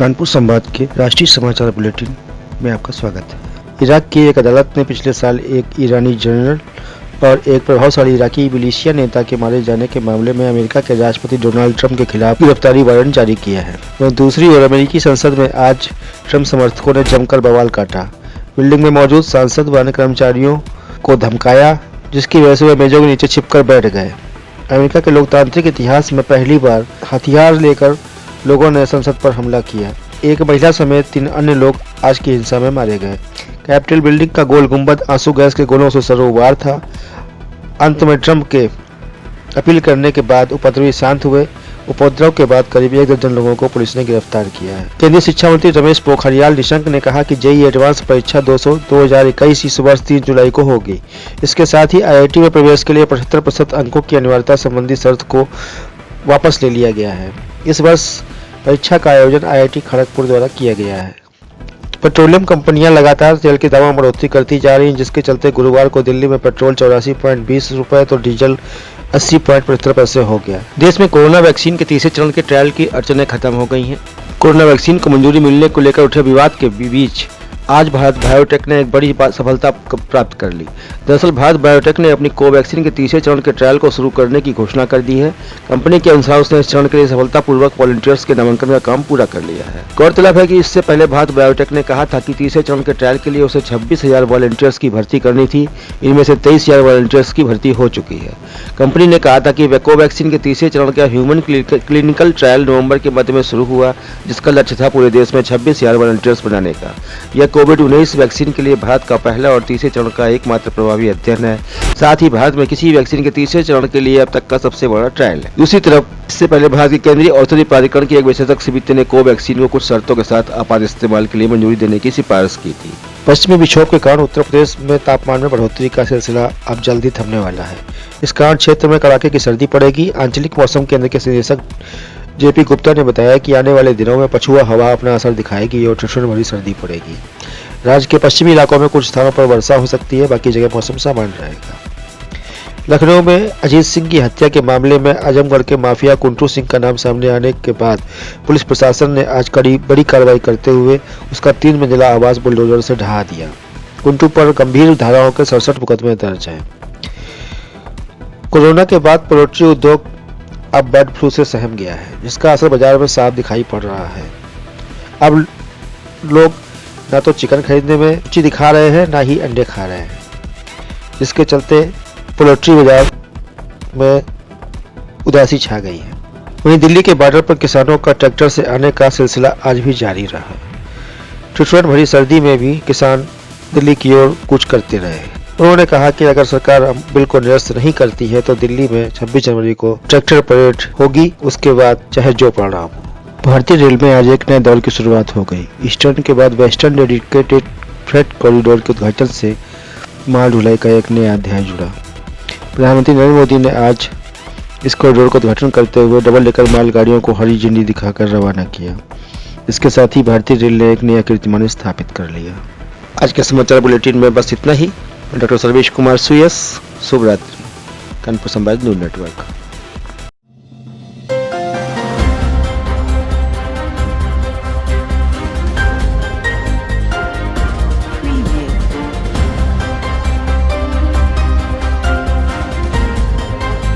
कानपुर संवाद के राष्ट्रीय समाचार बुलेटिन में आपका स्वागत है। इराक की एक अदालत ने पिछले साल एक ईरानी जनरल और एक प्रभावशाली इराकी मिलिशिया नेता के मारे जाने के मामले में अमेरिका के राष्ट्रपति डोनाल्ड ट्रंप के खिलाफ गिरफ्तारी वारंट जारी किया है। वहीं दूसरी ओर अमेरिकी संसद में आज ट्रंप समर्थकों ने जमकर बवाल काटा। बिल्डिंग में मौजूद सांसद व कर्मचारियों को धमकाया, जिसकी वजह से वे मेजों के नीचे छिपकर बैठ गए। अमेरिका के लोकतांत्रिक इतिहास में पहली बार हथियार लेकर लोगों ने संसद पर हमला किया। एक महिला समेत 3 अन्य लोग आज की हिंसा में मारे गए। कैपिटल बिल्डिंग का गोल गुंबद आंसू गैस के गोलों से सरोवार था। अंत में ट्रंप के अपील करने के बाद उपद्रवी शांत हुए। उपद्रव के बाद करीब 1 दर्जन लोगों को पुलिस ने गिरफ्तार किया है। केंद्रीय शिक्षा मंत्री रमेश पोखरियाल निशंक ने कहा कि जेईई एडवांस परीक्षा 2021 इस वर्ष 3 जुलाई को होगी। इसके साथ ही आईआईटी में प्रवेश के लिए 75% अंकों की अनिवार्यता संबंधी शर्त को वापस ले लिया गया है। इस वर्ष परीक्षा का आयोजन आईआईटी खड़गपुर द्वारा किया गया है। पेट्रोलियम कंपनियां लगातार तेल के दामों में बढ़ोतरी करती जा रही हैं, जिसके चलते गुरुवार को दिल्ली में पेट्रोल 84.20 रुपए तो डीजल 80.75 पैसे हो गया। देश में कोरोना वैक्सीन के तीसरे चरण के ट्रायल की अड़चनें खत्म हो गई हैं। कोरोना वैक्सीन को मंजूरी मिलने को लेकर उठे विवाद के बीच आज भारत बायोटेक ने एक बड़ी सफलता प्राप्त कर ली। दरअसल भारत बायोटेक ने अपनी कोवैक्सीन के तीसरे चरण के ट्रायल को शुरू करने की घोषणा कर दी है। कंपनी के अनुसार उसने इस चरण के लिए सफलतापूर्वक वॉलंटियर्स के नामांकन का काम पूरा कर लिया है। गौरतलब है कि इससे पहले भारत बायोटेक ने कहा था कि तीसरे चरण के ट्रायल के लिए उसे 26,000 वॉलंटियर्स की भर्ती करनी थी। इनमें से 23,000 वॉलंटियर्स की भर्ती हो चुकी है। कंपनी ने कहा था कि कोवैक्सीन के तीसरे चरण का ह्यूमन क्लिनिकल ट्रायल नवंबर के मध्य में शुरू हुआ, जिसका लक्ष्य था पूरे देश में 26,000 वॉलंटियर्स बनाने का। यह कोविड-19 वैक्सीन के लिए भारत का पहला और तीसरे चरण का एकमात्र प्रभावी अध्ययन है। साथ ही भारत में किसी वैक्सीन के तीसरे चरण के लिए अब तक का सबसे बड़ा ट्रायल है। दूसरी तरफ इससे पहले भारत के केंद्रीय औषधि प्राधिकरण की एक विशेषज्ञ समिति ने कोवैक्सीन को कुछ शर्तों के साथ आपात इस्तेमाल के लिए मंजूरी देने की सिफारिश की थी। पश्चिमी विक्षोभ के कारण उत्तर प्रदेश में तापमान में बढ़ोतरी का सिलसिला अब जल्दी थमने वाला है। इस कारण क्षेत्र में कड़ाके की सर्दी पड़ेगी। आंचलिक मौसम केंद्र के निदेशक जेपी गुप्ता ने बताया कि आने वाले दिनों में पछुआ हवा अपना असर दिखाएगी और ठिठुरन भरी सर्दी पड़ेगी। राज्य के पश्चिमी इलाकों में कुछ स्थानों पर वर्षा हो सकती है, बाकी जगह मौसम सामान्य रहेगा। लखनऊ में अजीत सिंह की हत्या के मामले में आजमगढ़ के माफिया कुंटू सिंह का नाम सामने आने के बाद पुलिस प्रशासन ने आज बड़ी कार्रवाई करते हुए उसका 3 मंजिला आवास बुलडोजर से ढहा दिया। कुंटू पर गंभीर धाराओं के 67 मुकदमे दर्ज हैं। कोरोना के बाद पोल्ट्री उद्योग अब बर्ड फ्लू से सहम गया है, जिसका असर बाजार में साफ दिखाई पड़ रहा है। अब लोग ना तो चिकन खरीदने में रुचि दिखा रहे हैं, ना ही अंडे खा रहे हैं, जिसके चलते पोल्ट्री बाजार में उदासी छा गई है। वहीं दिल्ली के बॉर्डर पर किसानों का ट्रैक्टर से आने का सिलसिला आज भी जारी रहा। ठिठुरन भरी सर्दी में भी किसान दिल्ली की ओर कूच करते रहे। उन्होंने कहा कि अगर सरकार बिल को निरस्त नहीं करती है तो दिल्ली में 26 जनवरी को ट्रैक्टर परेड होगी, उसके बाद चाहे जो परिणाम हो। भारतीय रेल में आज एक नए दौर की शुरुआत हो गई। ईस्टर्न के बाद वेस्टर्न डेडिकेटेड फ्रेट कॉरिडोर के उद्घाटन से माल ढुलाई का एक नया अध्याय जुड़ा। प्रधानमंत्री नरेंद्र मोदी ने आज इस कॉरिडोर का उद्घाटन करते हुए डबल डेकर मालगाड़ियों को हरी झंडी दिखाकर रवाना किया। इसके साथ ही भारतीय रेल ने एक नया कीर्तिमान स्थापित कर लिया। आज के समाचार बुलेटिन में बस इतना ही। डॉक्टर सर्वेश कुमार सुयस, शुभ रात्रि। कानपुर संवाद न्यूज नेटवर्क।